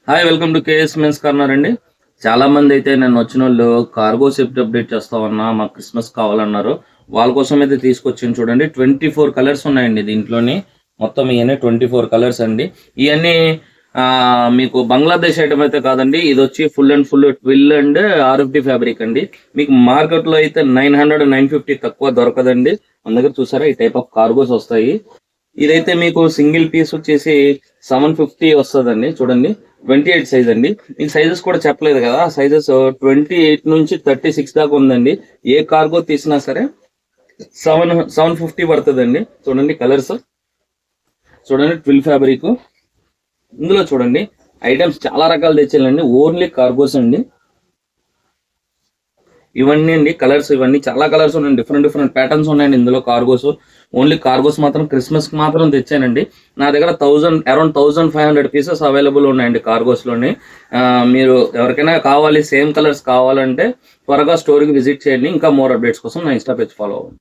Hi welcome to KS men's corner అండి. చాలా మంది అయితే నేను వచ్చిన వాళ్ళు కార్గో షిఫ్ట్ అప్డేట్ చేస్తా ఉన్నా, మాకు క్రిస్మస్ కావాలన్నారు. వాళ్ళ కోసం అయితే తీసుకొచ్చింది చూడండి. 24 కలర్స్ ఉన్నాయండి దీంట్లోని. మొత్తం ఇవన్నీ 24 కలర్స్ అండి. ఇవన్నీ మీకు బంగ్లాదేశ్ ఐటమ్ అయితే కాదండి. ఇది వచ్చి full and full twill and RFD fabric అండి. మీకు మార్కెట్లో అయితే 900 950 తక్కువ దొరకదండి. మన దగ్గర చూసారా ఈ టైప్ ఆఫ్ కార్గోస్ వస్తాయి. ఇదైతే మీకు సింగిల్ పీస్ వచ్చేసి 750 వస్తుందండి. చూడండి 28 సైజ్ అండి. మీకు సైజెస్ కూడా చెప్పలేదు కదా, సైజెస్ 28 నుంచి 36 దాకా ఉందండి. ఏ కార్గో తీసినా సరే 750 పడుతుందండి. చూడండి కలర్స్, చూడండి ట్విల్ ఫ్యాబ్రిక్. ఇందులో చూడండి ఐటమ్స్ చాలా రకాలు తెచ్చానండి. ఓన్లీ కార్గోస్ అండి ఇవన్నీ అండి. కలర్స్ ఇవన్నీ చాలా కలర్స్ ఉన్నాయండి. డిఫరెంట్ ప్యాటర్న్స్ ఉన్నాయండి ఇందులో. కార్గోస్ ఓన్లీ కార్గోస్ మాత్రం క్రిస్మస్ కి మాత్రం తెచ్చానండి. నా దగ్గర అరౌండ్ 1500 పీసెస్ అవైలబుల్ ఉన్నాయండి కార్గోస్ లోని. మీరు ఎవరికైనా కావాలి సేమ్ కలర్స్ కావాలంటే త్వరగా స్టోర్కి విజిట్ చేయండి. ఇంకా మోర్ అప్డేట్స్ కోసం నా ఇన్స్టా పేజ్ ఫాలో అవ్వండి.